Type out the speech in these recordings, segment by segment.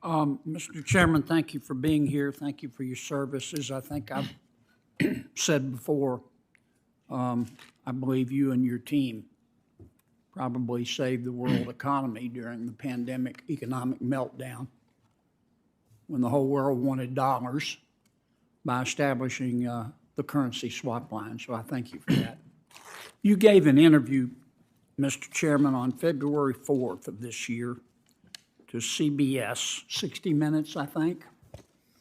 Mr. Chairman, thank you for being here. Thank you for your services. I think I've said before, I believe you and your team probably saved the world economy during the pandemic economic meltdown when the whole world wanted dollars by establishing the currency swap line. So I thank you for that. You gave an interview, Mr. Chairman, on February 4th of this year to CBS, 60 Minutes, I think.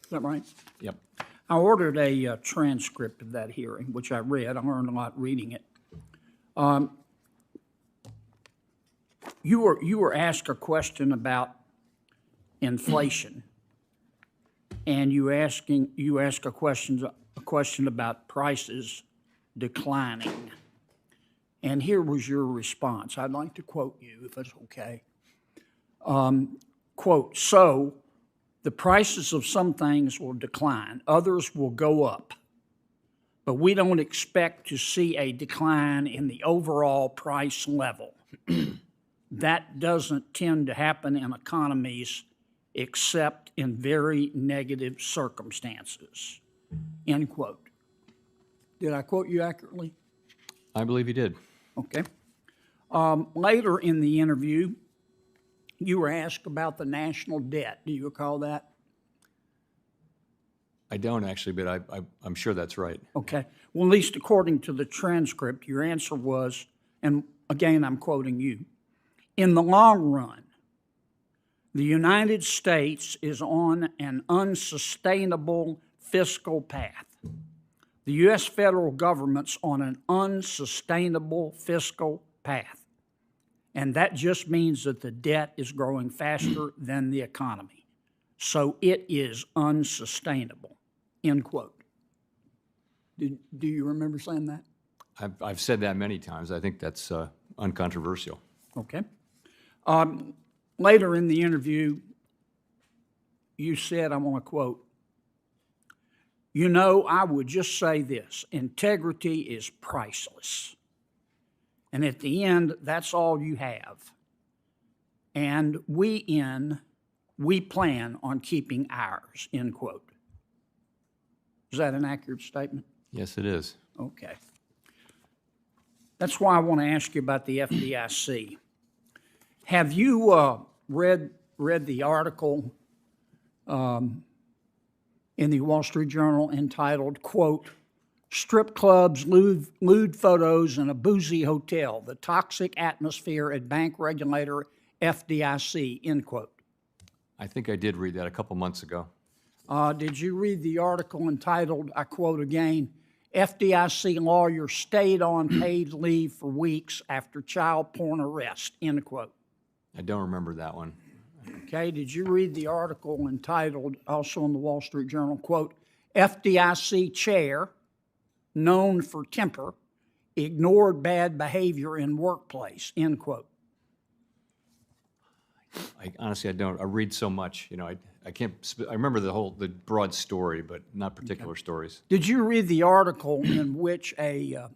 Is that right? Yep. I ordered a transcript of that hearing, which I read. I learned a lot reading it. You were asked a question about inflation, and you asked a question about prices declining. And here was your response. I'd like to quote you, if it's okay. Quote, "So the prices of some things will decline, others will go up, but we don't expect to see a decline in the overall price level. That doesn't tend to happen in economies except in very negative circumstances." End quote. Did I quote you accurately? I believe you did. Okay. Later in the interview, you were asked about the national debt. Do you recall that? I don't actually, but I'm sure that's right. Okay. Well, at least according to the transcript, your answer was, and again, I'm quoting you, "In the long run, the United States is on an unsustainable fiscal path. The U.S. federal government's on an unsustainable fiscal path. And that just means that the debt is growing faster than the economy. So it is unsustainable." End quote. Do you remember saying that? I've said that many times. I think that's uncontroversial. Okay. Later in the interview, you said, I want to quote, "You know, I would just say this, integrity is priceless. And at the end, that's all you have. And we plan on keeping ours," end quote. Is that an accurate statement? Yes, it is. Okay. That's why I want to ask you about the FDIC. Have you read the article in the Wall Street Journal entitled, quote, "Strip clubs, lewd photos, and a boozy hotel, the toxic atmosphere at bank regulator FDIC," end quote? I think I did read that a couple months ago. Did you read the article entitled, I quote again, "FDIC lawyer stayed on paid leave for weeks after child porn arrest," end quote? I don't remember that one. Okay, did you read the article entitled, also in the Wall Street Journal, quote, "FDIC chair, known for temper, ignored bad behavior in workplace," end quote? Honestly, I don't. I read so much. I can't. I remember the broad story, but not particular stories. Did you read the article in which a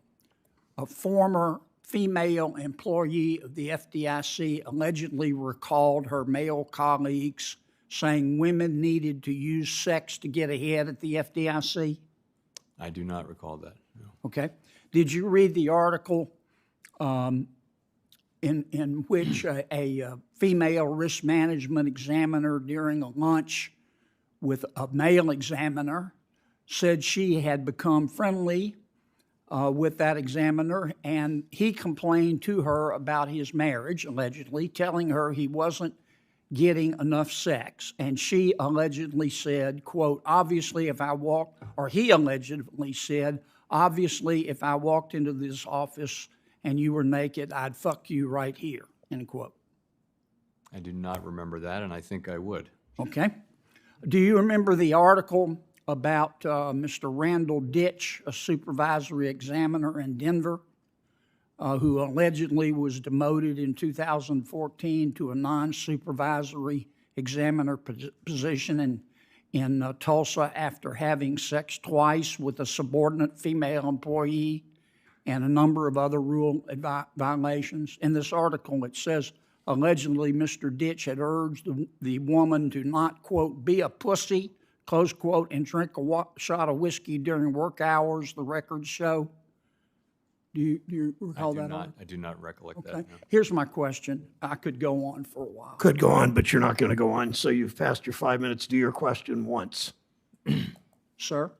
former female employee of the FDIC allegedly recalled her male colleagues saying women needed to use sex to get ahead at the FDIC? I do not recall that. No. Okay. Did you read the article in which a female risk management examiner during a lunch with a male examiner said she had become friendly with that examiner, and he complained to her about his marriage, allegedly, telling her he wasn't getting enough sex. And she allegedly said, quote, "Obviously, if I walked," or he allegedly said, "Obviously, if I walked into this office and you were naked, I'd fuck you right here," end quote? I do not remember that, and I think I would. Okay. Do you remember the article about Mr. Randall Ditch, a supervisory examiner in Denver, who allegedly was demoted in 2014 to a non-supervisory examiner position in Tulsa after having sex twice with a subordinate female employee and a number of other rule violations? In this article, it says, Allegedly, Mr. Ditch had urged the woman to not, quote, be a pussy, close quote, and drink a shot of whiskey during work hours, the records show. Do you recall that? I do not recollect Okay. that. No. Here's my question. I could go on for a while. Could go on, but you're not going to go on. So you've passed your 5 minutes. Do your question once. Sir?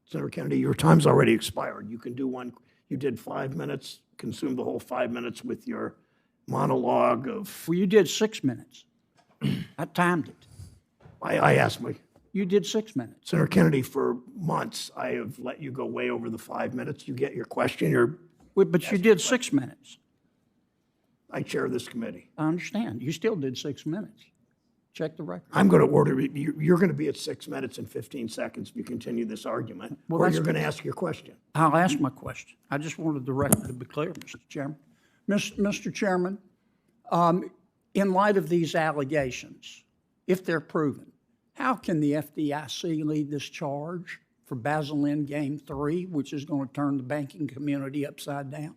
Senator Kennedy, your time's already expired. You can do one. You did 5 minutes, consumed the whole 5 minutes with your monologue of, Well, you did 6 minutes. I timed it. I asked my, You did 6 minutes. Senator Kennedy, for months, I have let you go way over the 5 minutes. You get your question, But you did 6 minutes. I chair this committee. I understand. You still did 6 minutes. Check the record. I'm going to order, you're going to be at 6 minutes and 15 seconds if you continue this argument, Well, or that's you're going to ask your question. I'll ask my question. I just wanted the record to be clear, Mr. Chairman. Mr. Chairman, in light of these allegations, if they're proven, how can the FDIC lead this charge for Basel End Game 3, which is going to turn the banking community upside down?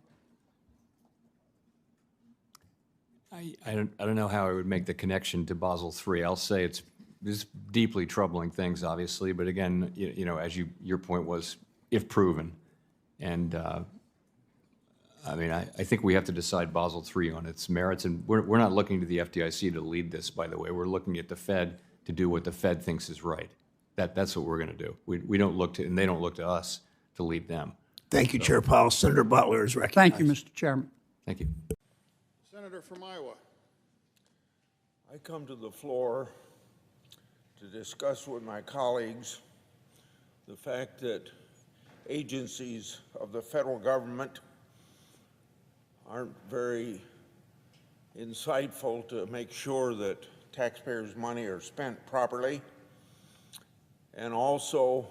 I don't know how I would make the connection to Basel III. I'll say it's deeply troubling things, obviously, but again, you know, as your point was, if proven, and I mean, I think we have to decide Basel III on its merits, and we're not looking to the FDIC to lead this, by the way. We're looking at the Fed to do what the Fed thinks is right. That's what we're going to do. We don't look to, and they don't look to us to lead them. Thank you, Chair Powell. Senator Butler is recognized. Thank you, Mr. Chairman. Thank you. Senator from Iowa. I come to the floor to discuss with my colleagues the fact that agencies of the federal government aren't very insightful to make sure that taxpayers' money are spent properly, and also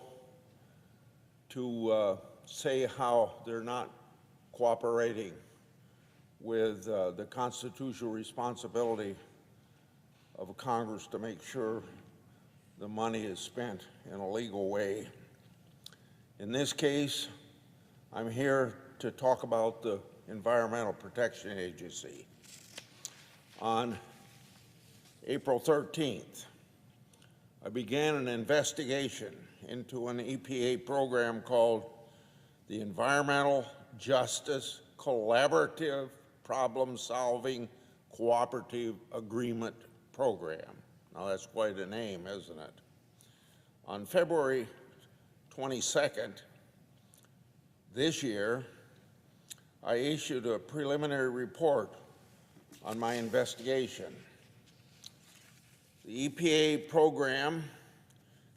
to say how they're not cooperating with the constitutional responsibility of Congress to make sure the money is spent in a legal way. In this case, I'm here to talk about the Environmental Protection Agency. On April 13th, I began an investigation into an EPA program called the Environmental Justice Collaborative Problem-Solving Cooperative Agreement Program. Now that's quite a name, isn't it? On February 22nd this year, I issued a preliminary report on my investigation. The EPA program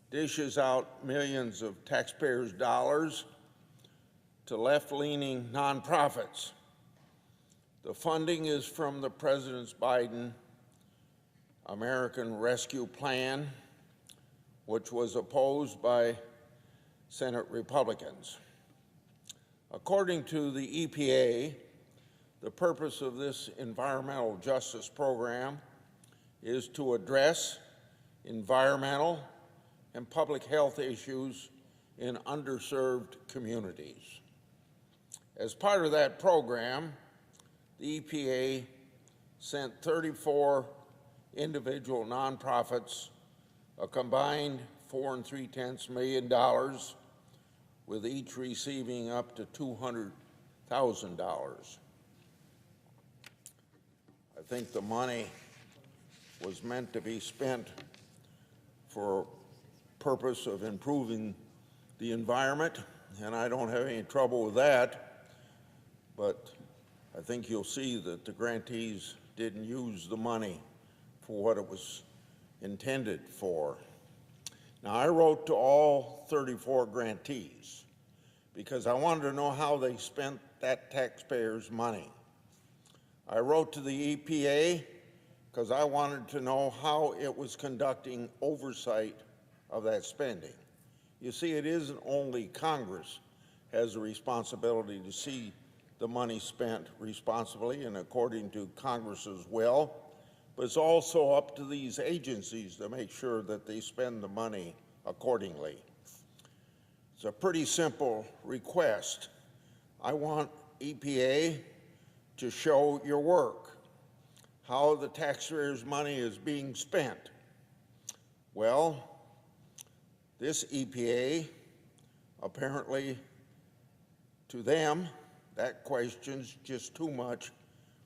dishes out millions of taxpayers' dollars to left-leaning nonprofits. The funding is from the President Biden American Rescue Plan, which was opposed by Senate Republicans. According to the EPA, the purpose of this environmental justice program is to address environmental and public health issues in underserved communities. As part of that program, the EPA sent 34 individual nonprofits a combined $4 3/10 million, with each receiving up to $200,000. I think the money was meant to be spent for purpose of improving the environment, and I don't have any trouble with that, but I think you'll see that the grantees didn't use the money for what it was intended for. Now, I wrote to all 34 grantees because I wanted to know how they spent that taxpayers' money. I wrote to the EPA because I wanted to know how it was conducting oversight of that spending. You see, it isn't only Congress has a responsibility to see the money spent responsibly and according to Congress's will, but it's also up to these agencies to make sure that they spend the money accordingly. It's a pretty simple request. I want EPA to show your work. how the taxpayers' money is being spent. Well, this EPA, apparently to them, that question's just too much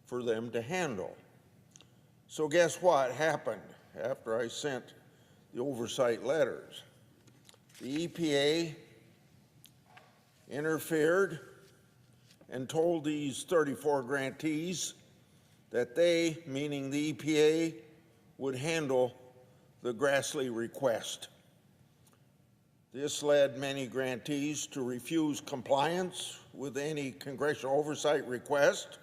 for them to handle. So guess what happened after I sent the oversight letters? The EPA interfered and told these 34 grantees that they, meaning the EPA, would handle the Grassley request. This led many grantees to refuse compliance with any congressional oversight request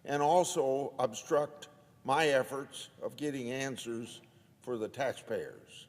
and also obstruct my efforts of getting answers for the taxpayers.